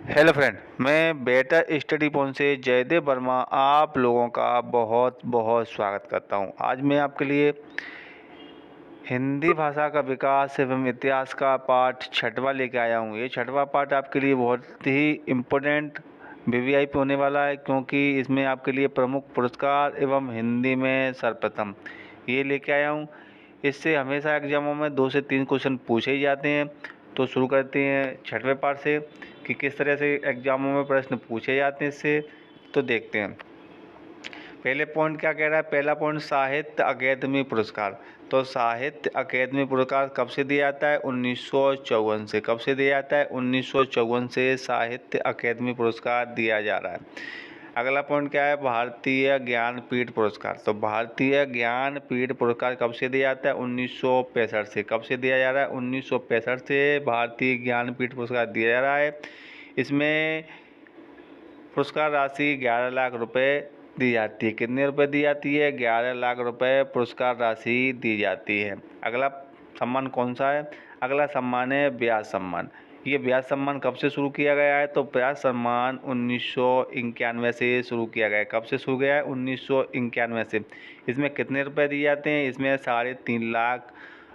Hello friend, मैं better study point से जयदेव वर्मा आप लोगों का बहुत बहुत स्वागत करता हूं। आज मैं आपके लिए हिंदी भाषा का विकास एवं इतिहास का पाठ छठवां लेके आया हूं। ये छठवां पाठ आपके लिए बहुत ही इम्पोर्टेंट वीवीआईपी होने वाला है, क्योंकि इसमें आपके लिए प्रमुख पुरस्कार एवं हिंदी में सर्वप्रथम ये लेके आया हूं। इससे हमेशा एग्जामों में 2 से 3 क्वेश्चन पूछे ही जाते हैं। तो शुरू करते हैं छठवें पाठ से कि किस तरह से एग्जामों में प्रश्न पूछे जाते हैं इससे। तो देखते हैं पहले पॉइंट क्या कह रहा है। पहला पॉइंट, साहित्य अकादमी पुरस्कार। तो साहित्य अकादमी पुरस्कार कब से दिया जाता है? 1954 से। कब से दिया जाता है? 1954 से साहित्य अकादमी पुरस्कार दिया जा रहा है। अगला पॉइंट क्या है? भारतीय ज्ञानपीठ पुरस्कार। तो भारतीय ज्ञानपीठ पुरस्कार कब से दिया जाता है? 1965 से। कब से दिया जा रहा है? 1965 से भारतीय ज्ञानपीठ पुरस्कार दिया जा रहा है। इसमें पुरस्कार राशि 11 लाख रुपए दी जाती है। कितने रुपए दी जाती है? 11 लाख रुपए पुरस्कार राशि दी जाती है। अगला सम्मान कौन सा है? अगला सम्मान है व्यास सम्मान। ये व्यास सम्मान कब से शुरू किया गया है? तो व्यास सम्मान 1991 से शुरू किया गया है। कब से शुरू किया है? 1991 से। इसमें कितने रुपए दिए जाते हैं? इसमें 3.5 लाख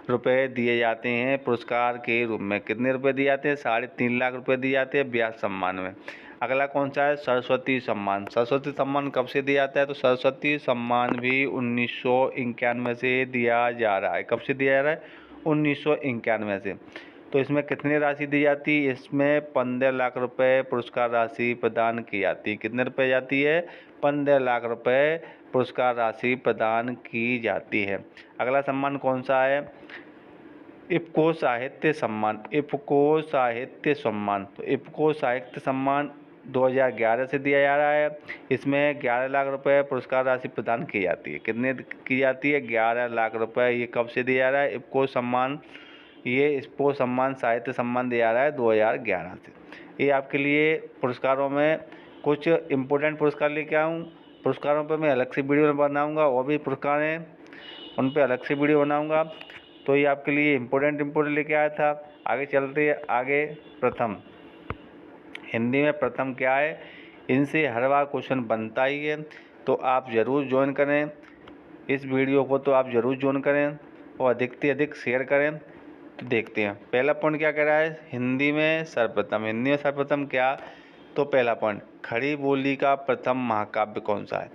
रुपए दिए जाते हैं पुरस्कार के रूप में। कितने रुपए दिए जाते हैं? 3.5 लाख रुपए दिए जाते हैं व्यास सम्मान में। अगला कौन सा है? सरस्वती सम्मान। सरस्वती सम्मान कब से दिया जाता है? तो सरस्वती सम्मान भी 1991 से दिया जा रहा है। कब से दिया जा रहा है? 1991 से। तो इसमें कितनी राशि दी जाती है? इसमें 15 लाख रुपए पुरस्कार राशि प्रदान की जाती है। कितने रुपए जाती है? 15 लाख रुपए पुरस्कार राशि प्रदान की जाती है। अगला सम्मान कौन सा है? इफ्को साहित्य सम्मान। इफ्को साहित्य सम्मान। तो इफ्को साहित्य सम्मान 2011 से दिया जा रहा है। इसमें 11 लाख रुपए पुरस्कार राशि प्रदान की जाती है। कितने की जाती है? 11 लाख रुपए। ये कब से दिया जा रहा है? इफ्को सम्मान, ये इफ्को सम्मान साहित्य सम्मान दिया जा रहा है 2011 से। ये आपके लिए पुरस्कारों में कुछ इम्पोर्टेंट पुरस्कार लेके आऊँ। पुरस्कारों पर मैं अलग से वीडियो बनाऊँगा, और भी पुरस्कार हैं उन पर अलग से वीडियो बनाऊँगा। तो ये आपके लिए इम्पोर्टेंट लेके आया था। आगे चलते आगे। प्रथम, हिंदी में प्रथम क्या है? इनसे हर बार क्वेश्चन बनता ही है। तो आप ज़रूर ज्वाइन करें इस वीडियो को, तो आप ज़रूर ज्वाइन करें और अधिक से अधिक शेयर करें। तो देखते हैं पहला पॉइंट क्या कह रहा है। हिंदी में सर्वप्रथम। हिंदी में सर्वप्रथम क्या? तो पहला पॉइंट, खड़ी बोली का प्रथम महाकाव्य कौन सा है?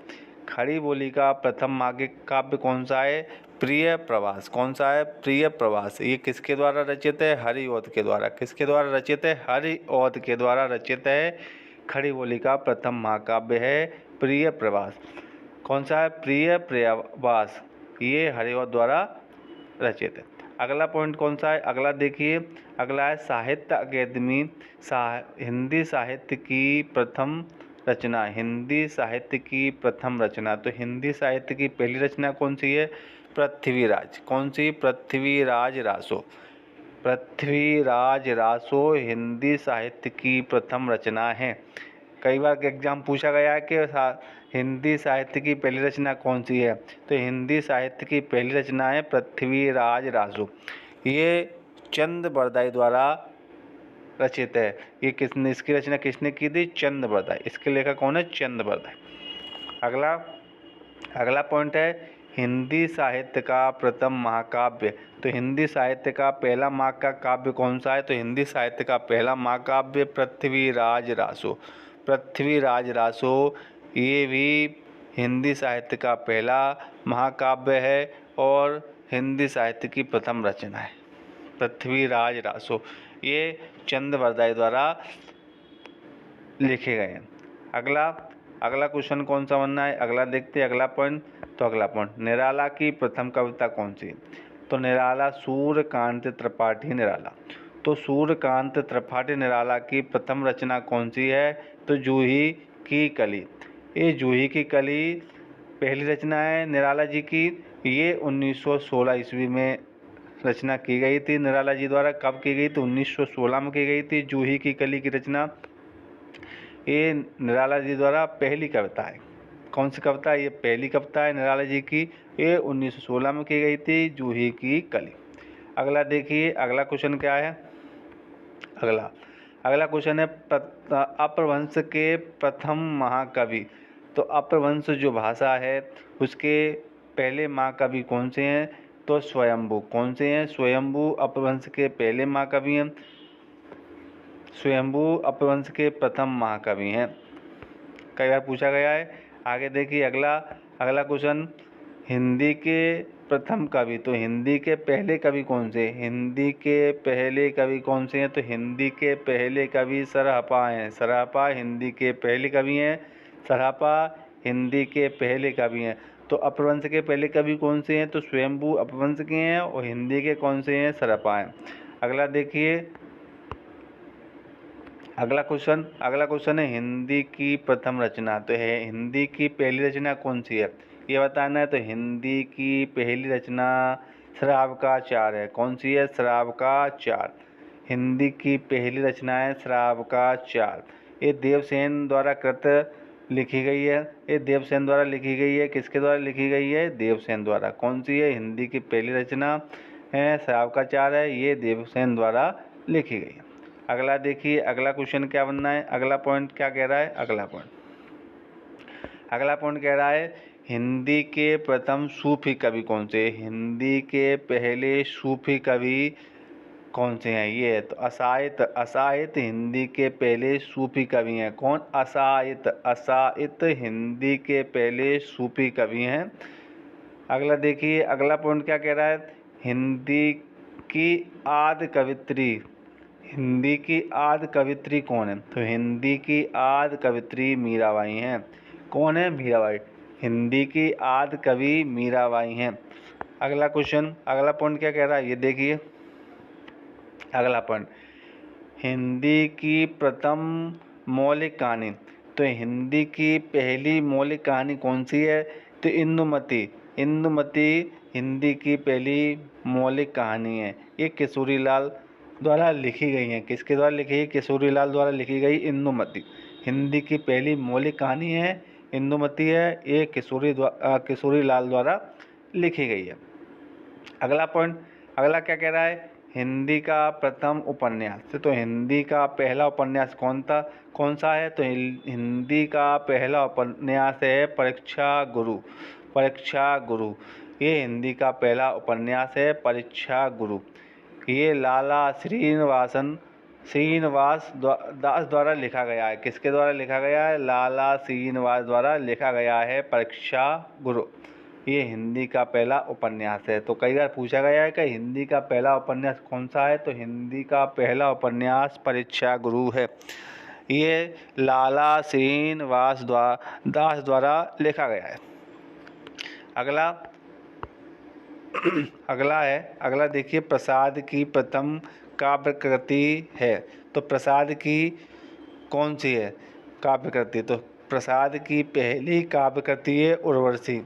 खड़ी बोली का प्रथम महाकाव्य कौन सा है? प्रिय प्रवास। कौन सा है? प्रिय प्रवास। ये किसके द्वारा रचित है? हरिऔध के द्वारा। किसके द्वारा रचित है? हरिऔध के द्वारा रचित है। खड़ी बोली का प्रथम महाकाव्य है प्रिय प्रवास। कौन सा है? प्रिय प्रवास। ये हरिऔध द्वारा रचित है। अगला पॉइंट कौन सा है? अगला देखिए, अगला है साहित्य अकादमी हिंदी साहित्य की प्रथम रचना। हिंदी साहित्य की प्रथम रचना। तो हिंदी साहित्य की पहली रचना कौन सी है? पृथ्वीराज। कौन सी? पृथ्वीराज रासो। पृथ्वीराज रासो हिंदी साहित्य की प्रथम रचना है। कई बार एग्जाम पूछा गया है कि हिंदी साहित्य की पहली रचना कौन सी है? तो हिंदी साहित्य की पहली रचना है पृथ्वीराज रासो। ये चंद बरदाई द्वारा रचित है। ये किसने, इसकी रचना किसने की थी? चंद बरदाई। इसके लेखक कौन है? चंद बरदाई। अगला पॉइंट है हिंदी साहित्य का प्रथम महाकाव्य। तो हिंदी साहित्य का पहला महाकाव्य कौन सा है? तो हिंदी साहित्य का पहला महाकाव्य पृथ्वीराज रासो। पृथ्वीराज रासो ये भी हिंदी साहित्य का पहला महाकाव्य है और हिंदी साहित्य की प्रथम रचना है पृथ्वीराज रासो। ये चंद बरदाई द्वारा लिखे गए हैं। अगला क्वेश्चन कौन सा बनना है? अगला देखते हैं अगला पॉइंट। तो अगला पॉइंट, निराला की प्रथम कविता कौन सी? तो निराला सूर्यकांत त्रिपाठी निराला। तो सूर्यकांत त्रिपाठी निराला की प्रथम रचना कौन सी है? तो जूही की कली। ये जूही की कली पहली रचना है निराला जी की। ये 1916 ईस्वी में रचना की गई थी निराला जी द्वारा। कब की गई? तो 1916 में की गई थी जूही की कली की रचना। ये निराला जी द्वारा पहली कविता है। कौन सी कविता है? ये पहली कविता है निराला जी की। ये 1916 में की गई थी जूही की कली। अगला देखिए, अगला क्वेश्चन क्या है? अगला क्वेश्चन है अपभ्रंश के प्रथम महाकवि। तो अपभ्रंश जो भाषा है उसके पहले महाकवि कौन से हैं? तो स्वयंभू। कौन से हैं? स्वयंभू अपभ्रंश के पहले महाकवि हैं। स्वयंभू अपभ्रंश के प्रथम महाकवि हैं, कई बार पूछा गया है। आगे देखिए अगला क्वेश्चन, हिंदी के प्रथम कवि। तो हिंदी के पहले कवि कौन से? हिंदी के पहले कवि कौन से हैं? तो हिंदी के पहले कवि सरहपा हैं। सरहपा हिंदी के पहले कवि हैं। सरहपा हिंदी के पहले कवि हैं। तो अपभ्रंश के पहले कवि कौन से हैं? तो स्वयंभू अपभ्रंश के हैं। और हिंदी के कौन से हैं? सरहपा हैं। अगला देखिए अगला क्वेश्चन है हिंदी की प्रथम रचना। तो है हिंदी की पहली रचना कौन सी है, ये बताना है। तो हिंदी की पहली रचना श्रावकाचार है। कौन सी है? श्रावकाचार। हिंदी की पहली रचना है श्रावकाचार। ये देवसेन द्वारा कृत लिखी गई है। ये देवसेन द्वारा लिखी गई है। किसके द्वारा लिखी गई है? देवसेन द्वारा। कौन सी है? हिंदी की पहली रचना है श्रावकाचार है, ये देवसेन द्वारा लिखी गई है। अगला देखिए अगला क्वेश्चन क्या बनना है। अगला पॉइंट क्या कह रहा है? अगला पॉइंट कह रहा है हिंदी के प्रथम सूफी कवि कौन से? हिंदी के पहले सूफी कवि कौन से हैं? ये है तो असाहित हिंदी के पहले सूफी कवि हैं। कौन? असाहित हिंदी के पहले सूफी कवि हैं। अगला देखिए अगला पॉइंट क्या कह रहा है? हिंदी की आदि कवित्री। हिंदी की आदि कवित्री कौन है? तो हिंदी की आदि कवित्री मीराबाई हैं। कौन है? मीराबाई। हिंदी की आदि कवि मीराबाई हैं। अगला पॉइंट क्या कह रहा है? ये देखिए अगला पॉइंट, हिंदी की प्रथम मौलिक कहानी। तो हिंदी की पहली मौलिक कहानी कौन सी है? तो इंदुमती। इंदुमती हिंदी की पहली मौलिक कहानी है। ये किशोरीलाल द्वारा लिखी गई हैं। किसके द्वारा लिखी है? किशोरीलाल द्वारा लिखी गई इंदुमती हिंदी की पहली मौलिक कहानी है। इंदुमती है, ये किशोरीलाल द्वारा लिखी गई है। अगला पॉइंट अगला क्या कह रहा है? हिंदी का प्रथम उपन्यास। तो हिंदी का पहला उपन्यास कौन सा है? तो हिंदी का पहला उपन्यास है परीक्षा गुरु। परीक्षा गुरु, ये हिंदी का पहला उपन्यास है परीक्षा गुरु। ये लाला श्रीनिवास दास द्वारा लिखा गया है। किसके द्वारा लिखा गया है? लाला श्रीनिवास द्वारा लिखा गया है परीक्षा गुरु। ये हिंदी का पहला उपन्यास है। तो कई बार पूछा गया है कि हिंदी का पहला उपन्यास कौन सा है? तो हिंदी का पहला उपन्यास परीक्षा गुरु है। ये लाला श्रीनिवास दास द्वारा लिखा गया है। अगला देखिए प्रसाद की प्रथम काव्य कृति है। तो प्रसाद की कौन सी है काव्य कृति? तो प्रसाद की पहली काव्य कृति है उर्वशी।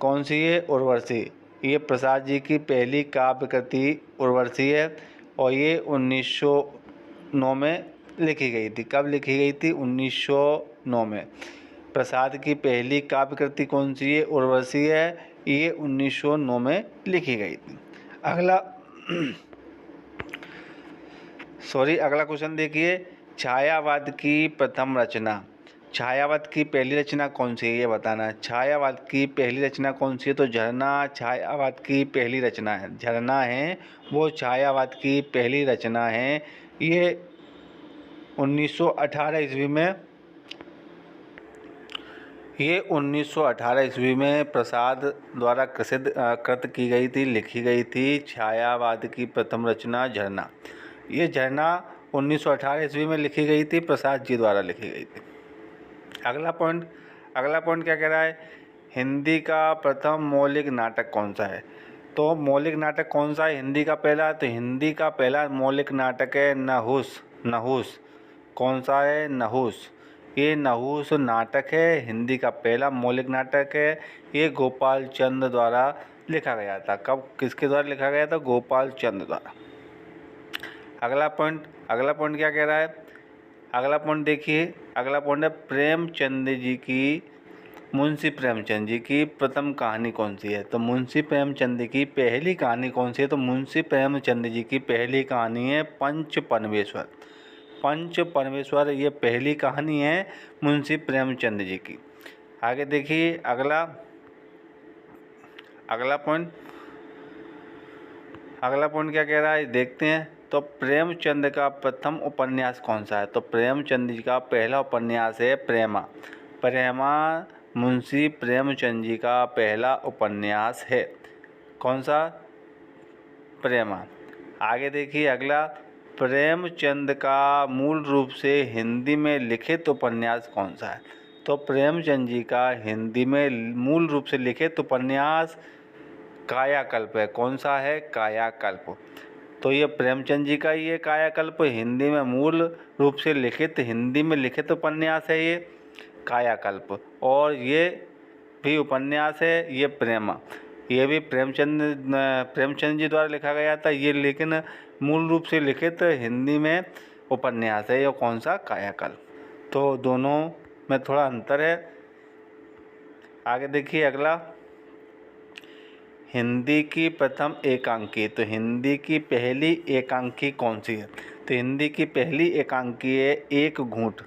कौन सी है? उर्वशी। ये प्रसाद जी की पहली काव्य कृति उर्वशी है और ये 1909 में लिखी गई थी। कब लिखी गई थी? 1909 में। प्रसाद की पहली काव्य कृति कौन सी है? उर्वशी है, ये 1909 में लिखी गई थी। अगला क्वेश्चन देखिए, छायावाद की प्रथम रचना। छायावाद की पहली रचना कौन सी है, ये बताना है। छायावाद की पहली रचना कौन सी है? तो झरना छायावाद की पहली रचना है। झरना है वो छायावाद की पहली रचना है। ये 1918 ईस्वी में प्रसाद द्वारा कृत की गई थी, लिखी गई थी। छायावाद की प्रथम रचना झरना। ये झरना 1918 ईस्वी में लिखी गई थी, प्रसाद जी द्वारा लिखी गई थी। अगला पॉइंट क्या कह रहा है? हिंदी का प्रथम मौलिक नाटक कौन सा है? तो मौलिक नाटक कौन सा है हिंदी का पहला? तो हिंदी का पहला मौलिक नाटक है नहुस। कौन सा है? नहुस। ये नहुस नाटक है, हिंदी का पहला मौलिक नाटक है। ये गोपाल चंद द्वारा लिखा गया था। कब, किसके द्वारा लिखा गया था? गोपाल चंद द्वारा। अगला पॉइंट क्या कह रहा है? अगला पॉइंट देखिए, अगला पॉइंट है प्रेमचंद जी की मुंशी प्रेमचंद जी की प्रथम कहानी कौन सी है? तो मुंशी प्रेमचंद की पहली कहानी कौन सी है? तो मुंशी प्रेमचंद जी की पहली कहानी है पंच परमेश्वर। पंच परमेश्वर ये पहली कहानी है मुंशी प्रेमचंद जी की। आगे देखिए अगला पॉइंट क्या कह रहा है देखते हैं। तो प्रेमचंद का प्रथम उपन्यास कौन सा है? तो प्रेमचंद जी का पहला उपन्यास है प्रेमा। प्रेमा मुंशी प्रेमचंद जी का पहला उपन्यास है। कौन सा? प्रेमा। आगे देखिए अगला, प्रेमचंद का मूल रूप से हिंदी में लिखित उपन्यास कौन सा है? तो प्रेमचंद जी का हिंदी में मूल रूप से लिखित उपन्यास कायाकल्प है। कौन सा है? कायाकल्प। तो ये प्रेमचंद जी का ये कायाकल्प हिंदी में मूल रूप से हिंदी में लिखित उपन्यास है ये कायाकल्प। और ये भी उपन्यास है ये प्रेमा। ये भी प्रेमचंद जी द्वारा लिखा गया था ये, लेकिन मूल रूप से लिखित हिंदी में उपन्यास है ये। कौन सा? कायाकल्प। तो दोनों में थोड़ा अंतर है। आगे देखिए अगला, हिंदी की प्रथम एकांकी। तो हिंदी की पहली एकांकी कौन सी है? तो हिंदी की पहली एकांकी है एक घूंट।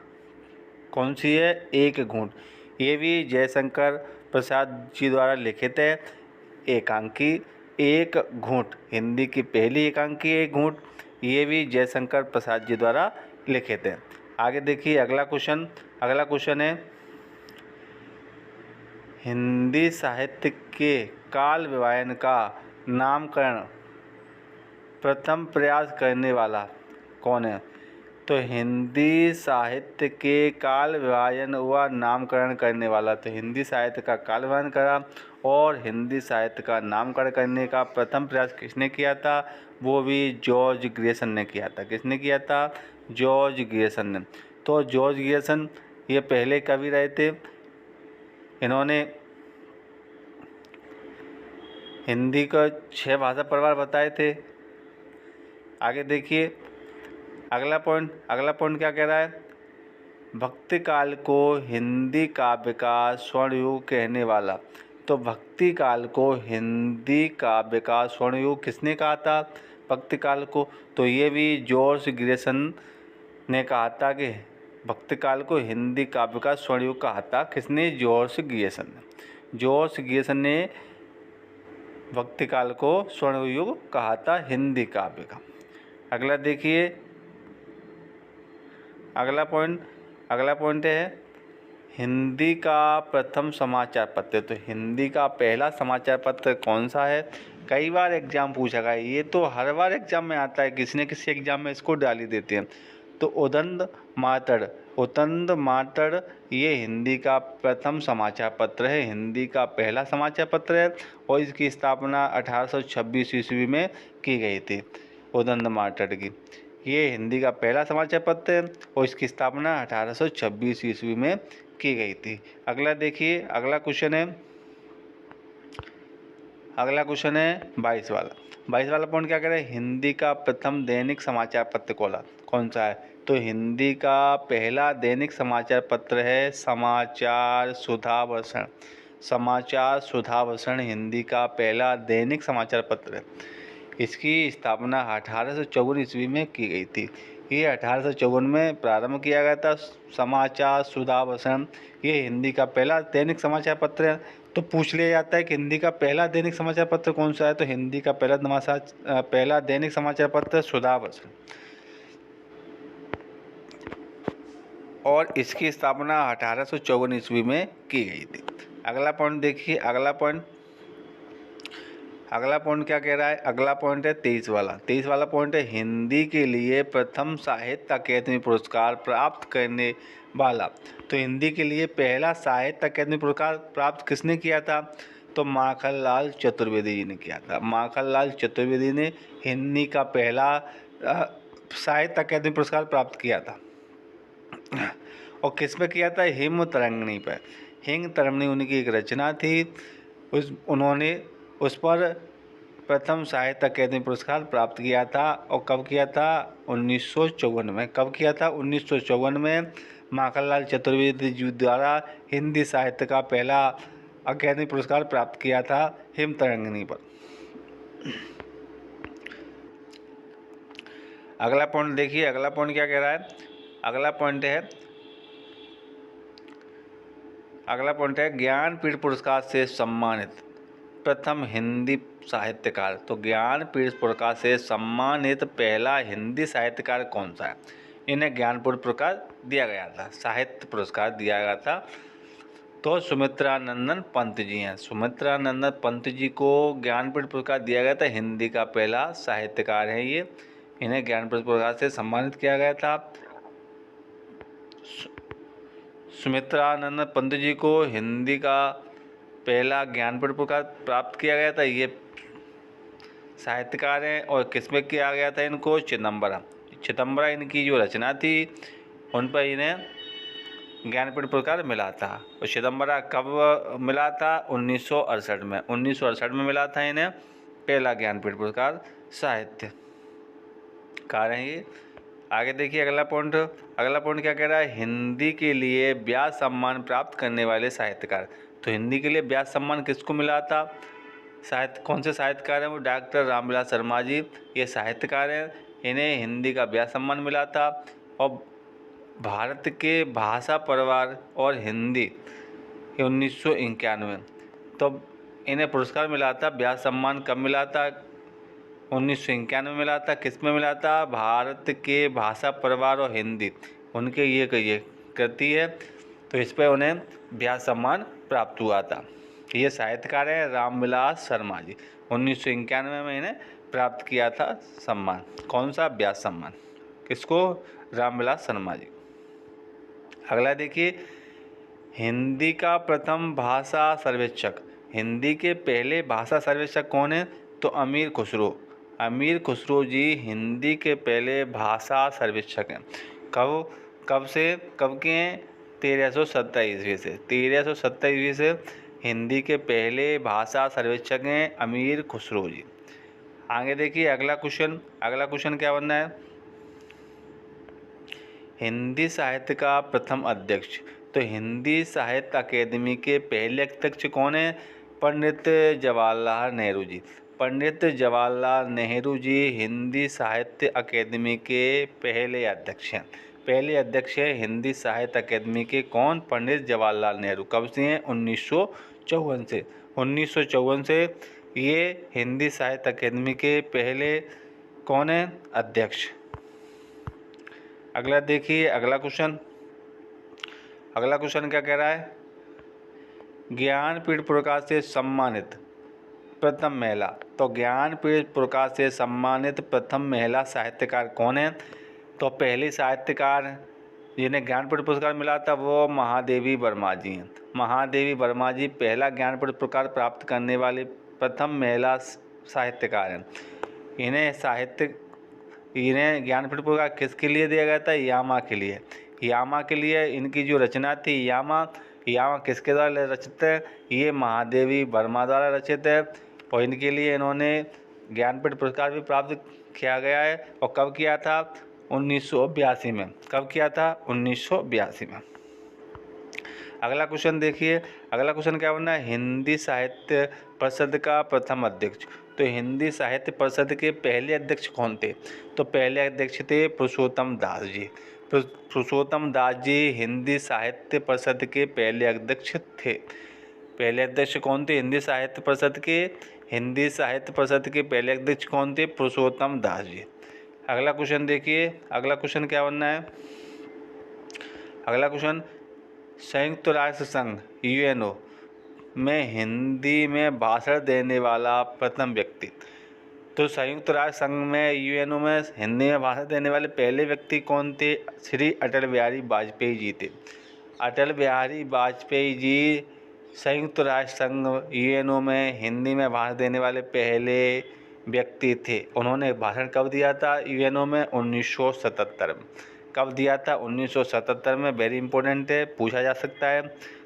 कौन सी है? एक घूंट। ये भी जयशंकर प्रसाद जी द्वारा लिखित है एकांकी एक घूंट। हिंदी की पहली एकांकी एक घूंट, ये भी जयशंकर प्रसाद जी द्वारा लिखित है। आगे देखिए अगला क्वेश्चन है, हिंदी साहित्य के काल विभाजन का नामकरण प्रथम प्रयास करने वाला कौन है? तो हिंदी साहित्य के काल विभाजन व नामकरण करने वाला, तो हिंदी साहित्य का काल विभाजन करा और हिंदी साहित्य का नामकरण करने का प्रथम प्रयास किसने किया था? वो भी जॉर्ज ग्रियर्सन ने किया था। किसने किया था? जॉर्ज ग्रियर्सन ने। तो जॉर्ज ग्रियर्सन ये पहले कवि रहे थे। इन्होंने हिंदी का 6 भाषा प्रवार बताए थे। आगे देखिए अगला पॉइंट क्या कह रहा है, भक्ति काल को हिंदी काव्य का स्वर्ण युग कहने वाला। तो भक्ति काल को हिंदी काव्य का स्वर्ण युग किसने कहा था? भक्ति काल को। तो ये भी जॉर्ज ग्रियर्सन ने कहा था कि भक्ति काल को हिंदी काव्य का स्वर्ण युग कहा था। किसने? जॉर्ज ग्रियर्सन ने। जॉर्ज ग्रियर्सन ने भक्ति काल को स्वर्ण युग कहा था हिंदी काव्य का। अगला देखिए अगला पॉइंट है हिंदी का प्रथम समाचार पत्र। तो हिंदी का पहला समाचार पत्र कौन सा है? कई बार एग्जाम पूछा गया, ये तो हर बार एग्जाम में आता है, किसी न किसी एग्जाम में इसको डाल ही देते हैं। तो उदंड मातड़ ये हिंदी का प्रथम समाचार पत्र है, हिंदी का पहला समाचार पत्र है और इसकी स्थापना 1826 ईस्वी में की गई थी। उदंड मातड़ की ये हिंदी का पहला समाचार पत्र है और इसकी स्थापना 1826 ईस्वी में की गई थी। अगला देखिए अगला क्वेश्चन है 22 वाला पॉइंट क्या कह रहा है, हिंदी का प्रथम दैनिक समाचार पत्र कौन सा है? तो हिंदी का पहला दैनिक समाचार पत्र है समाचार सुधावर्षण हिंदी का पहला दैनिक समाचार पत्र है। इसकी स्थापना 1854 ईस्वी में की गई थी। ये 1854 में प्रारंभ किया गया था समाचार सुधावर्षण। ये हिंदी का पहला दैनिक समाचार पत्र है। तो पूछ लिया जाता है कि हिंदी का पहला दैनिक समाचार पत्र कौन सा है? तो हिंदी का पहला दैनिक समाचार पत्र सुधावर्षण और इसकी स्थापना 1854 ईस्वी में की गई थी। अगला पॉइंट देखिए अगला पॉइंट क्या कह रहा है, अगला पॉइंट है 23 वाला पॉइंट है हिंदी के लिए प्रथम साहित्य अकादमी पुरस्कार प्राप्त करने वाला। तो हिंदी के लिए पहला साहित्य अकादमी पुरस्कार प्राप्त किसने किया था? तो माखनलाल चतुर्वेदी जी ने किया था। माखनलाल चतुर्वेदी ने हिंदी का पहला साहित्य अकादमी पुरस्कार प्राप्त किया था। और किस पे किया था? हिम तरंगिणी पर। हिम तरंगिणी उनकी एक रचना थी, उन्होंने उस पर प्रथम साहित्य अकादमी पुरस्कार प्राप्त किया था। और कब किया था? 1954 में। कब किया था? 1954 में माखनलाल चतुर्वेदी जी द्वारा हिंदी साहित्य का पहला अकादमी पुरस्कार प्राप्त किया था हिमतरंगिणी पर। अगला पॉइंट देखिए, अगला पॉइंट क्या कह रहा है। अगला पॉइंट है ज्ञानपीठ पुरस्कार से सम्मानित प्रथम हिंदी साहित्यकार। तो ज्ञानपीठ पुरस्कार से सम्मानित पहला हिंदी साहित्यकार कौन सा है। इन्हें ज्ञानपीठ पुरस्कार दिया गया था, साहित्य पुरस्कार दिया गया था। तो सुमित्रानंदन पंत जी हैं। सुमित्रानंदन पंत जी को ज्ञानपीठ पुरस्कार दिया गया था, हिंदी का पहला साहित्यकार है ये। इन्हें ज्ञानपीठ पुरस्कार से सम्मानित किया गया था। सुमित्रानंदन पंत जी को हिंदी का पहला ज्ञानपीठ पुरस्कार प्राप्त किया गया था, ये साहित्यकार हैं। और किसमें किया गया था इनको, चिदम्बरा इनकी जो रचना थी उन पर इन्हें ज्ञानपीठ पुरस्कार मिला था। और चिदम्बरा कब मिला था, 1968 में। 1968 में मिला था इन्हें पहला ज्ञानपीठ पुरस्कार साहित्य कार हैं ये। आगे देखिए अगला पॉइंट क्या कह रहा है, हिंदी के लिए व्यास सम्मान प्राप्त करने वाले साहित्यकार। तो हिंदी के लिए व्यास सम्मान किसको मिला था, कौन से साहित्यकार हैं वो, डॉक्टर रामविलास शर्मा जी, ये साहित्यकार हैं। इन्हें हिंदी का व्यास सम्मान मिला था। और भारत के भाषा परिवार और हिंदी 1991, तो इन्हें पुरस्कार मिला था। व्यास सम्मान कब मिला था, 1991 में मिला था। किस में मिला था, भारत के भाषा परिवार और हिंदी, उनके ये कृति है, तो इस पर उन्हें व्यास सम्मान प्राप्त हुआ था। ये साहित्यकार हैं रामविलास शर्मा जी। 1991 में इन्हें प्राप्त किया था सम्मान, कौन सा, व्यास सम्मान। किसको, रामविलास शर्मा जी। अगला देखिए, हिंदी का प्रथम भाषा सर्वेक्षक। हिंदी के पहले भाषा सर्वेक्षक कौन है, तो अमीर खुसरो जी हिंदी के पहले भाषा सर्वेक्षक हैं। कब के हैं, 1370 ईस्वी से। 1370 ईस्वी से हिंदी के पहले भाषा सर्वेक्षक हैं अमीर खुसरो जी। आगे देखिए अगला क्वेश्चन क्या बनना है, हिंदी साहित्य का प्रथम अध्यक्ष। तो हिंदी साहित्य अकेदमी के पहले अध्यक्ष कौन है, पंडित जवाहरलाल नेहरू जी। पंडित जवाहरलाल नेहरू जी हिंदी साहित्य अकेदमी के पहले अध्यक्ष हैं। पहले अध्यक्ष है हिंदी साहित्य अकेदमी के कौन, पंडित जवाहरलाल नेहरू। कब से हैं, 1954 से। 1954 से ये हिंदी साहित्य अकेदमी के पहले कौन है, अध्यक्ष। अगला देखिए अगला क्वेश्चन क्या कह रहा है, ज्ञानपीठ पुरस्कार से सम्मानित प्रथम महिला। तो ज्ञानपीठ पुरस्कार से सम्मानित प्रथम महिला साहित्यकार कौन है, तो पहली साहित्यकार जिन्हें ज्ञानपीठ पुरस्कार मिला था वो महादेवी वर्मा जी हैं। महादेवी वर्मा जी पहला ज्ञानपीठ पुरस्कार प्राप्त करने वाले प्रथम महिला साहित्यकार हैं। इन्हें ज्ञानपीठ पुरस्कार किसके लिए दिया गया था, यामा के लिए। इनकी जो रचना थी यामा किसके द्वारा रचित है, ये महादेवी वर्मा द्वारा रचित है। और इनके लिए इन्होंने ज्ञानपीठ पुरस्कार भी प्राप्त किया गया है। और कब किया था, 1982 में। कब किया था, 1982 में। अगला क्वेश्चन देखिए, अगला क्वेश्चन क्या बनना है, हिंदी साहित्य परिषद का प्रथम अध्यक्ष। तो हिंदी साहित्य परिषद के पहले अध्यक्ष कौन थे, तो पहले अध्यक्ष थे पुरुषोत्तम दास जी। पुरुषोत्तम दास जी हिंदी साहित्य परिषद के पहले अध्यक्ष थे। पहले अध्यक्ष कौन थे हिंदी साहित्य परिषद के, पहले अध्यक्ष कौन थे, पुरुषोत्तम दास जी। अगला क्वेश्चन देखिए, अगला क्वेश्चन क्या बनना है, अगला क्वेश्चन, संयुक्त राष्ट्र संघ यूएनओ में हिंदी में भाषण देने वाला प्रथम व्यक्ति। तो संयुक्त राष्ट्र संघ में यूएनओ में हिंदी में भाषण देने वाले पहले व्यक्ति कौन थे, श्री अटल बिहारी वाजपेयी जी थे। अटल बिहारी वाजपेयी जी संयुक्त राष्ट्र संघ यूएनओ में हिंदी में भाषण देने वाले पहले व्यक्ति थे। उन्होंने भाषण कब दिया था यूएनओ में, 1977 में। कब दिया था, 1977 में। वेरी इंपॉर्टेंट है, पूछा जा सकता है,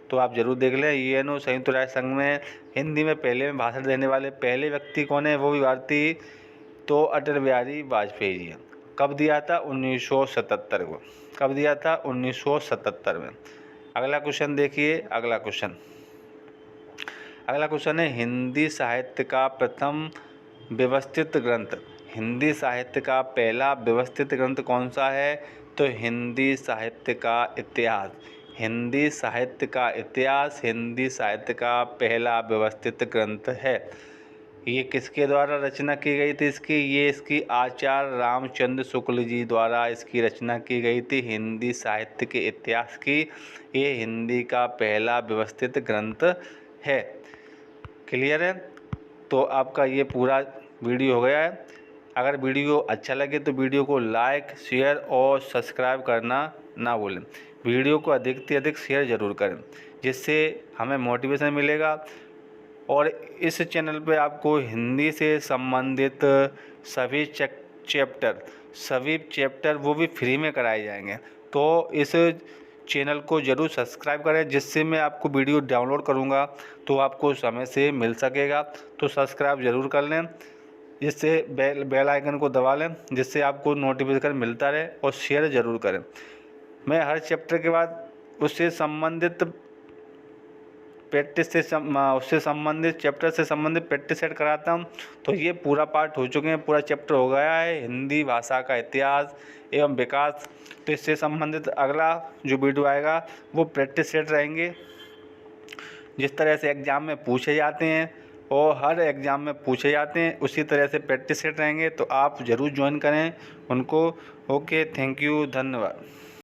तो आप जरूर देख लें। यूएनओ संयुक्त राष्ट्र संघ में हिंदी में पहले में भाषण देने वाले पहले व्यक्ति कौन है, वो भी भारतीय, तो अटल बिहारी वाजपेयी जी हैं। कब दिया था? 1977 को। कब दिया था? 1977 में। अगला क्वेश्चन देखिए। अगला क्वेश्चन है, हिंदी साहित्य का प्रथम व्यवस्थित ग्रंथ। हिंदी साहित्य का पहला व्यवस्थित ग्रंथ कौन सा है? तो हिंदी साहित्य का इतिहास। हिंदी साहित्य का इतिहास हिंदी साहित्य का पहला व्यवस्थित ग्रंथ है। ये किसके द्वारा रचना की गई थी इसकी? ये इसकी आचार्य रामचंद्र शुक्ल जी द्वारा इसकी रचना की गई थी, हिंदी साहित्य के इतिहास की। ये हिंदी का पहला व्यवस्थित ग्रंथ है। क्लियर है? तो आपका ये पूरा वीडियो हो गया है। अगर वीडियो अच्छा लगे तो वीडियो को लाइक, शेयर और सब्सक्राइब करना ना भूलें। वीडियो को अधिक से अधिक शेयर ज़रूर करें, जिससे हमें मोटिवेशन मिलेगा। और इस चैनल पे आपको हिंदी से संबंधित सभी चैप्टर वो भी फ्री में कराए जाएंगे। तो इस चैनल को ज़रूर सब्सक्राइब करें, जिससे मैं आपको वीडियो डाउनलोड करूँगा तो आपको समय से मिल सकेगा। तो सब्सक्राइब ज़रूर कर लें, जिससे बेल आइकन को दबा लें, जिससे आपको नोटिफिकेशन मिलता रहे, और शेयर ज़रूर करें। मैं हर चैप्टर के बाद उससे संबंधित चैप्टर से संबंधित प्रैक्टिस सेट कराता हूँ। तो ये पूरा पार्ट हो चुके हैं, पूरा चैप्टर हो गया है हिंदी भाषा का इतिहास एवं विकास। तो इससे संबंधित अगला जो वीडियो आएगा वो प्रैक्टिस सेट रहेंगे, जिस तरह से एग्ज़ाम में पूछे जाते हैं और हर एग्ज़ाम में पूछे जाते हैं, उसी तरह से प्रैक्टिस सेट रहेंगे। तो आप ज़रूर ज्वाइन करें उनको। ओके, थैंक यू, धन्यवाद।